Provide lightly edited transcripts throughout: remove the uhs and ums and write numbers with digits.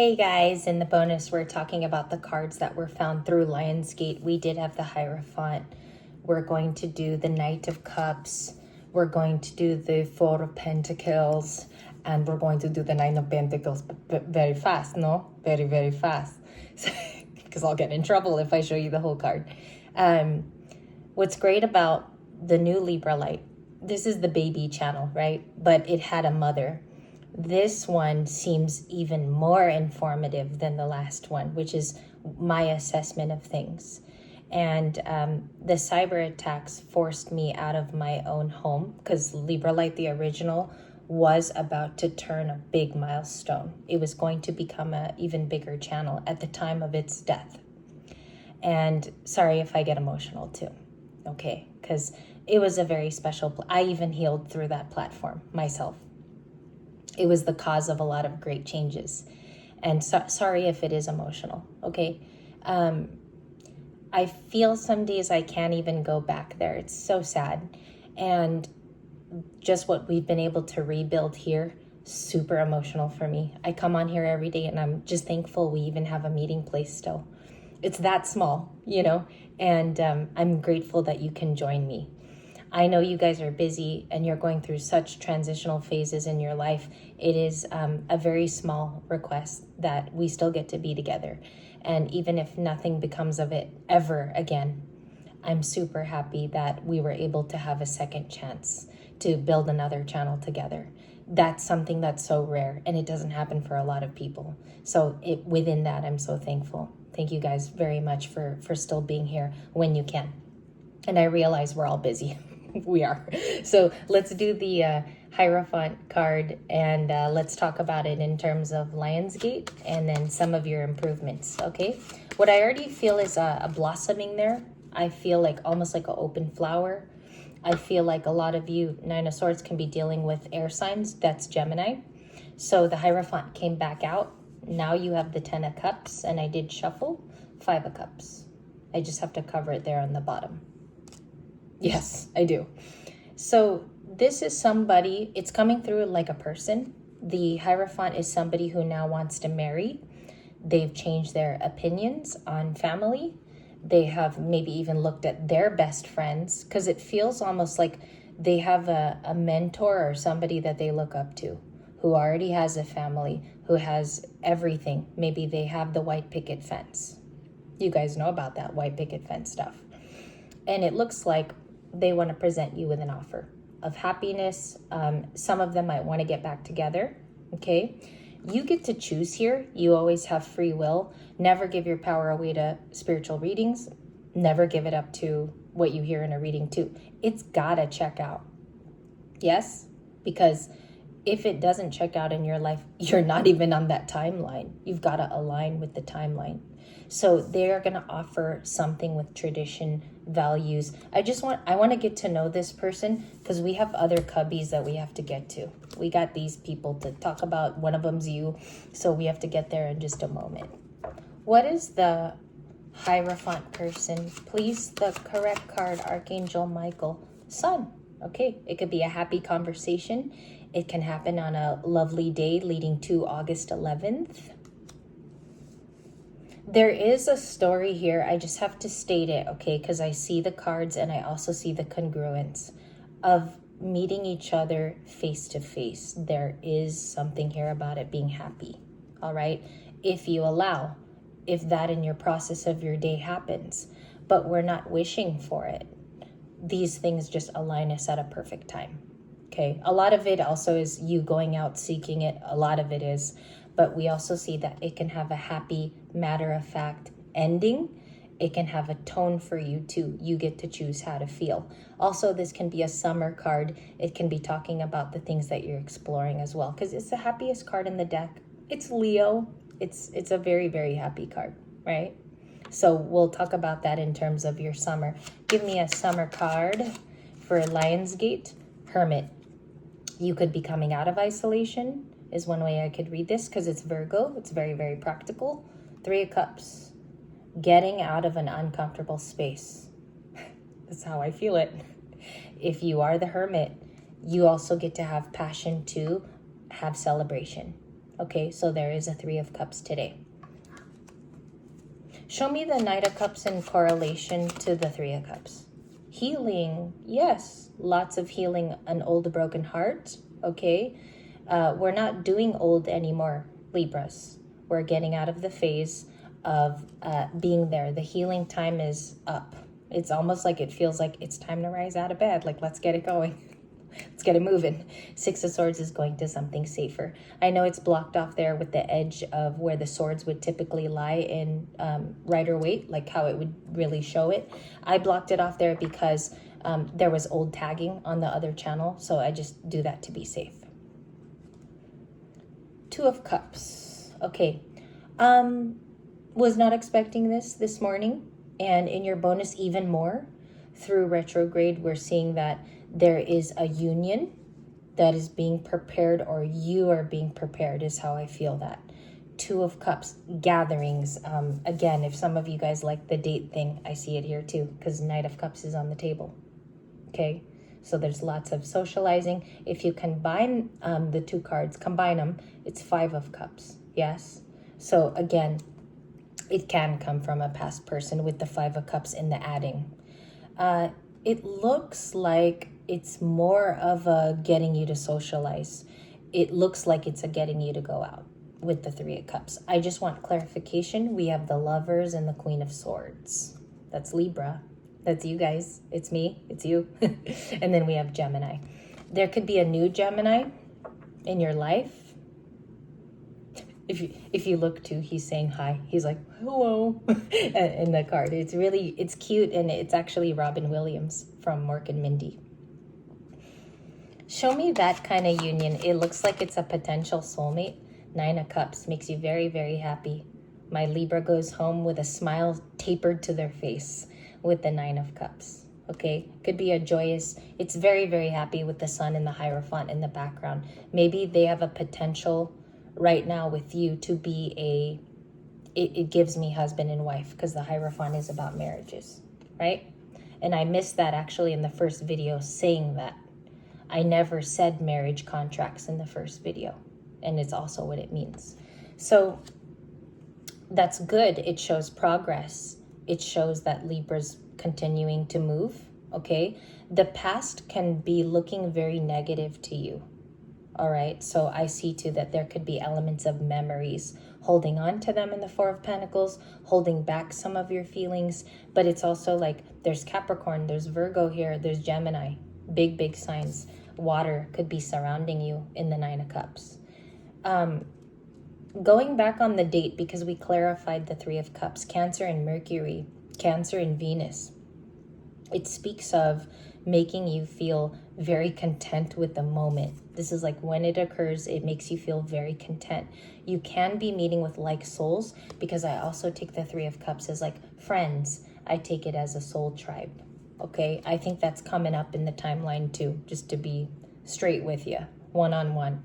Hey guys, in the bonus, we're talking about the cards that were found through Lionsgate. We did have the Hierophant. We're going to do the Knight of Cups. We're going to do the Four of Pentacles. And we're going to do the Nine of Pentacles very fast, no? Very, very fast. Because I'll get in trouble if I show you the whole card. What's great about the new Libra light, this is the baby channel, right? But it had a mother. This one seems even more informative than the last one, which is my assessment of things. And the cyber attacks forced me out of my own home because Libra Light, the original, was about to turn a big milestone. It was going to become an even bigger channel at the time of its death. And sorry if I get emotional too, okay? Because it was a very special, I even healed through that platform myself. It was the cause of a lot of great changes. And sorry if it is emotional, okay? I feel some days I can't even go back there. It's so sad. And just what we've been able to rebuild here, super emotional for me. I come on here every day and I'm just thankful we even have a meeting place still. It's that small, you know? And I'm grateful that you can join me. I know you guys are busy and you're going through such transitional phases in your life. It is a very small request that we still get to be together. And even if nothing becomes of it ever again, I'm super happy that we were able to have a second chance to build another channel together. That's something that's so rare and it doesn't happen for a lot of people. So within that, I'm so thankful. Thank you guys very much for still being here when you can. And I realize we're all busy. We are. So let's do the Hierophant card and let's talk about it in terms of Lionsgate and then some of your improvements, okay? What I already feel is a blossoming there. I feel like almost like an open flower. I feel like a lot of you, Nine of Swords, can be dealing with air signs. That's Gemini. So the Hierophant came back out. Now you have the 10 of Cups and I did shuffle 5 of Cups. I just have to cover it there on the bottom. Yes, I do. So this is somebody, it's coming through like a person. The Hierophant is somebody who now wants to marry. They've changed their opinions on family. They have maybe even looked at their best friends because it feels almost like they have a mentor or somebody that they look up to who already has a family, who has everything. Maybe they have the white picket fence. You guys know about that white picket fence stuff. And it looks like they want to present you with an offer of happiness. Some of them might want to get back together, okay? You get to choose here. You always have free will. Never give your power away to spiritual readings. Never give it up to what you hear in a reading too. It's gotta check out. Yes? Because if it doesn't check out in your life, you're not even on that timeline. You've got to align with the timeline. So they're going to offer something with tradition, values. I want to get to know this person because we have other cubbies that we have to get to. We got these people to talk about. One of them's you. So we have to get there in just a moment. What is the Hierophant person? Please, the correct card, Archangel Michael. Sun. Okay, it could be a happy conversation. It can happen on a lovely day leading to August 11th. There is a story here. I just have to state it, okay? Because I see the cards and I also see the congruence of meeting each other face to face. There is something here about it being happy, all right? If you allow, if that in your process of your day happens, but we're not wishing for it. These things just align us at a perfect time. Okay, a lot of it also is you going out seeking it. A lot of it is, but we also see that it can have a happy, matter-of-fact ending. It can have a tone for you too. You get to choose how to feel. Also, this can be a summer card. It can be talking about the things that you're exploring as well, because it's the happiest card in the deck. It's Leo. It's a very, very happy card, right? So we'll talk about that in terms of your summer. Give me a summer card for Lionsgate. Hermit. You could be coming out of isolation is one way I could read this because it's Virgo. It's very, very practical. 3 of Cups. Getting out of an uncomfortable space. That's how I feel it. If you are the Hermit, you also get to have passion to have celebration. Okay, so there is a Three of Cups today. Show me the Knight of Cups in correlation to the Three of Cups. Healing, yes, lots of healing, an old broken heart, okay? We're not doing old anymore, Libras. We're getting out of the phase of being there. The healing time is up. It's almost like it feels like it's time to rise out of bed. Like, let's get it going. Let's get it moving. Six of Swords is going to something safer. I know it's blocked off there with the edge of where the swords would typically lie in Rider-Waite, like how it would really show it. I blocked it off there because there was old tagging on the other channel, so I just do that to be safe. Two of Cups. Okay. Was not expecting this morning, and in your bonus even more. Through retrograde, we're seeing that there is a union that is being prepared, or you are being prepared is how I feel that. Two of Cups, gatherings. Again, if some of you guys like the date thing, I see it here too, because Knight of Cups is on the table. Okay, so there's lots of socializing. If you combine the two cards, combine them, it's Five of Cups. Yes. So again, it can come from a past person with the Five of Cups in the adding. It looks like it's more of a getting you to socialize. It looks like it's a getting you to go out with the Three of Cups. I just want clarification. We have the Lovers and the Queen of Swords. That's Libra. That's you guys. It's me. It's you. And then we have Gemini. There could be a new Gemini in your life. If you look too, he's saying hi. He's like, hello, in the card. It's cute, and it's actually Robin Williams from Mork and Mindy. Show me that kind of union. It looks like it's a potential soulmate. Nine of Cups makes you very, very happy. My Libra goes home with a smile tapered to their face with the Nine of Cups. Okay, could be a joyous, it's very, very happy with the sun and the Hierophant in the background. Maybe they have a potential right now with you to be it gives me husband and wife, because the Hierophant is about marriages, right? And I missed that actually in the first video, saying that. I never said marriage contracts in the first video, and it's also what it means. So that's good. It shows progress. It shows that Libra's continuing to move, okay? The past can be looking very negative to you. All right, so I see too that there could be elements of memories, holding on to them in the Four of Pentacles, holding back some of your feelings. But it's also like there's Capricorn, there's Virgo here, there's Gemini, big, big signs. Water could be surrounding you in the Nine of Cups. Going back on the date, because we clarified the Three of Cups, Cancer and Mercury, Cancer and Venus. It speaks of making you feel very content with the moment. This is like when it occurs, it makes you feel very content. You can be meeting with like souls, because I also take the Three of Cups as like friends. I take it as a soul tribe. Okay, I think that's coming up in the timeline too, just to be straight with you, one-on-one.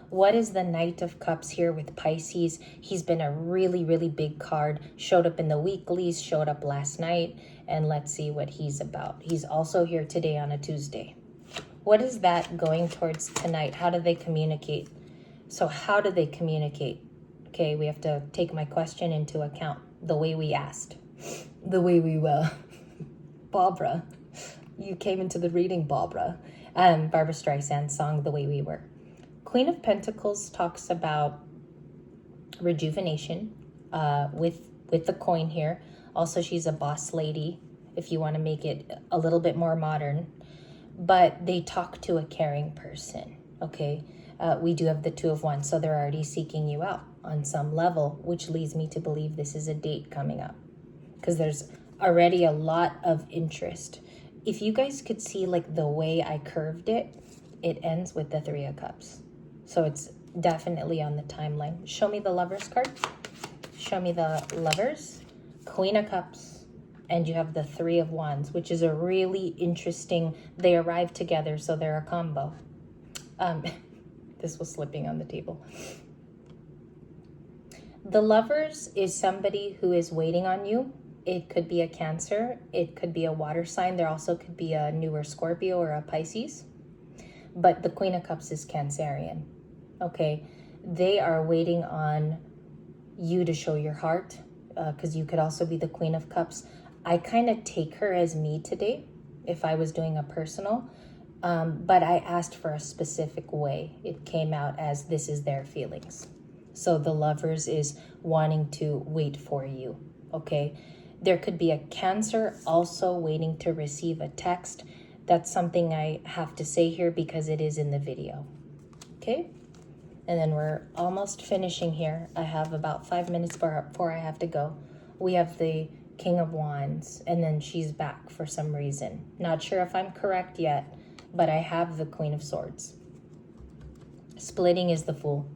What is the Knight of Cups here with Pisces? He's been a really, really big card. Showed up in the weeklies, showed up last night, and let's see what he's about. He's also here today on a Tuesday. What is that going towards tonight? How do they communicate? So how do they communicate? Okay, we have to take my question into account. The way we asked. The way we will. Barbara. You came into the reading, Barbara. Barbara Streisand's song, The Way We Were. Queen of Pentacles talks about rejuvenation with the coin here. Also, she's a boss lady, if you want to make it a little bit more modern. But they talk to a caring person, okay? We do have the Two of Wands, so they're already seeking you out on some level, which leads me to believe this is a date coming up, because there's already a lot of interest. If you guys could see like the way I curved it, it ends with the Three of Cups. So it's definitely on the timeline. Show me the Lovers card. Show me the Lovers. Queen of Cups. And you have the Three of Wands, which is a really interesting, they arrive together, so they're a combo. This was slipping on the table. The Lovers is somebody who is waiting on you. It could be a Cancer. It could be a water sign. There also could be a newer Scorpio or a Pisces. But the Queen of Cups is Cancerian. Okay, They are waiting on you to show your heart, because you could also be the Queen of Cups. I kind of take her as me today if I was doing a personal, but I asked for a specific way. It came out as this is their feelings. So the Lovers is wanting to wait for you, okay? There could be a Cancer also waiting to receive a text. That's something I have to say here because it is in the video, okay? And then we're almost finishing here. I have about 5 minutes before I have to go. We have the King of Wands, and then she's back for some reason. Not sure if I'm correct yet, but I have the Queen of Swords. Splitting is the Fool.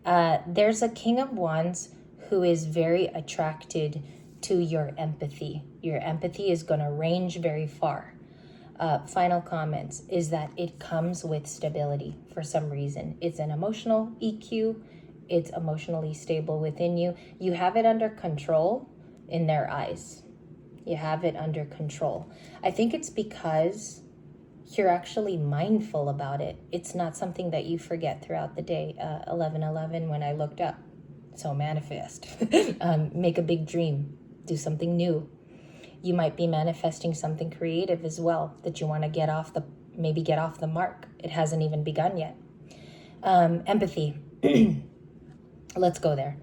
There's a King of Wands who is very attracted to your empathy. Your empathy is going to range very far. Final comments is that it comes with stability for some reason. It's an emotional EQ. It's emotionally stable within you. You have it under control in their eyes. You have it under control. I think it's because you're actually mindful about it. It's not something that you forget throughout the day. 11:11 when I looked up. So manifest. Make a big dream. Do something new. You might be manifesting something creative as well that you want to get off the mark. It hasn't even begun yet. Empathy. Let's go there.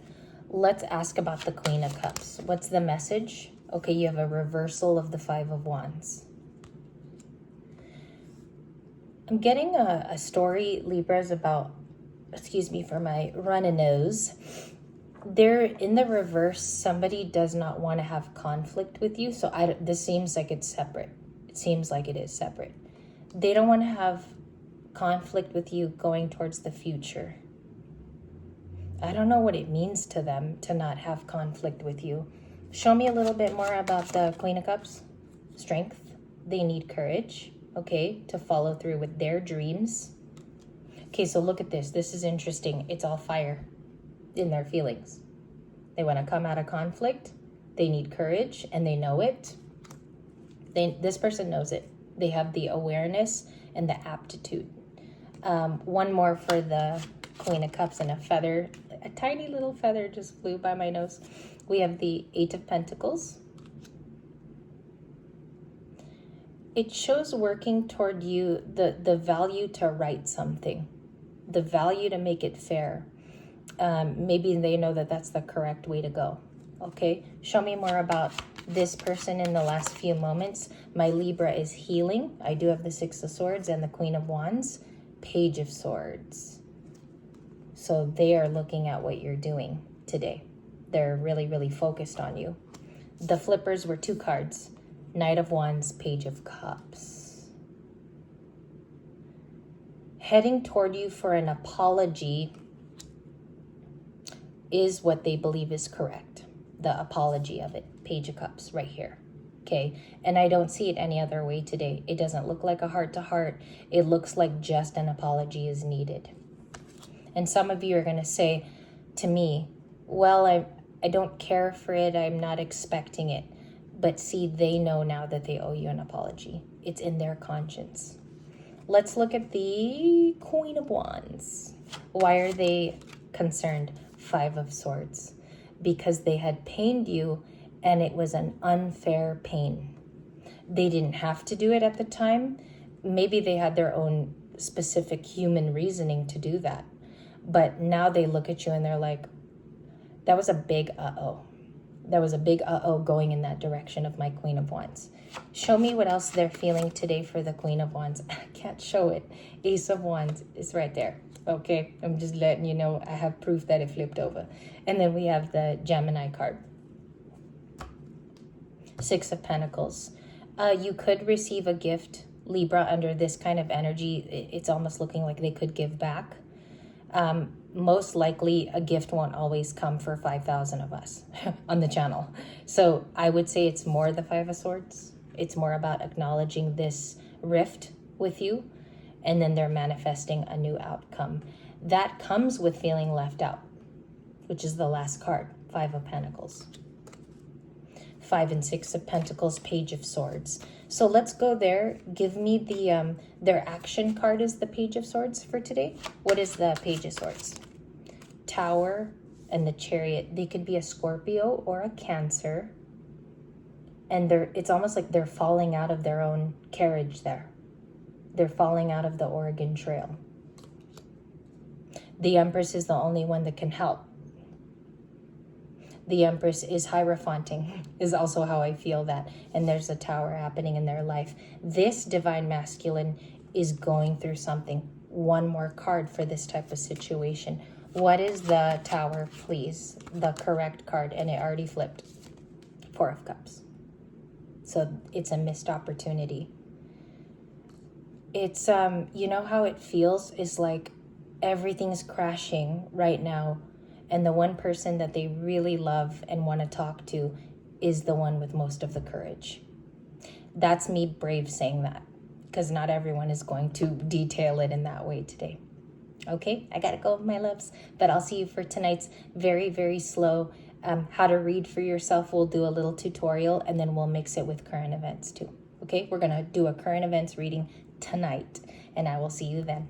Let's ask about the Queen of Cups. What's the message? Okay, you have a reversal of the Five of Wands. I'm getting a story, Libras, about, excuse me for my runny nose. They're in the reverse. Somebody does not want to have conflict with you. So this seems like it's separate. It seems like it is separate. They don't want to have conflict with you going towards the future. I don't know what it means to them to not have conflict with you. Show me a little bit more about the Queen of Cups. Strength. They need courage, okay, to follow through with their dreams. Okay, so look at this. This is interesting. It's all fire in their feelings. They want to come out of conflict. They need courage, and they know it. This person knows it. They have the awareness and the aptitude. One more for the Queen of Cups, and a tiny little feather just flew by my nose. We have the Eight of Pentacles. It shows working toward you, the value to write something, the value to make it fair. Maybe they know that that's the correct way to go. Okay, show me more about this person in the last few moments. My Libra is healing. I do have the Six of Swords and the Queen of Wands, Page of Swords. So they are looking at what you're doing today. They're really, really focused on you. The flippers were two cards. Knight of Wands, Page of Cups. Heading toward you for an apology is what they believe is correct. The apology of it. Page of Cups right here. Okay, and I don't see it any other way today. It doesn't look like a heart-to-heart. It looks like just an apology is needed. And some of you are going to say to me, well, I don't care for it. I'm not expecting it. But see, they know now that they owe you an apology. It's in their conscience. Let's look at the Queen of Wands. Why are they concerned? Five of Swords. Because they had pained you, and it was an unfair pain. They didn't have to do it at the time. Maybe they had their own specific human reasoning to do that. But now they look at you and they're like, that was a big uh-oh. That was a big uh-oh going in that direction of my Queen of Wands. Show me what else they're feeling today for the Queen of Wands. I can't show it. Ace of Wands is right there. Okay, I'm just letting you know I have proof that it flipped over. And then we have the Gemini card. Six of Pentacles. You could receive a gift, Libra, under this kind of energy. It's almost looking like they could give back. Most likely a gift won't always come for 5,000 of us on the channel. So I would say it's more the Five of Swords. It's more about acknowledging this rift with you, and then they're manifesting a new outcome. That comes with feeling left out, which is the last card, Five of Pentacles. Five and Six of Pentacles, Page of Swords. So let's go there. Give me the their action card is the Page of Swords for today. What is the Page of Swords? Tower and the Chariot. They could be a Scorpio or a Cancer. And it's almost like they're falling out of their own carriage there. They're falling out of the Oregon Trail. The Empress is the only one that can help. The Empress is Hierophanting, is also how I feel that. And there's a tower happening in their life. This Divine Masculine is going through something. One more card for this type of situation. What is the Tower, please? The correct card. And it already flipped. Four of Cups. So it's a missed opportunity. It's, you know how it feels? It's like everything's crashing right now. And the one person that they really love and want to talk to is the one with most of the courage. That's me brave saying that, because not everyone is going to detail it in that way today. Okay, I gotta go, my loves. But I'll see you for tonight's very, very slow how to read for yourself. We'll do a little tutorial and then we'll mix it with current events too. Okay, we're gonna do a current events reading tonight and I will see you then.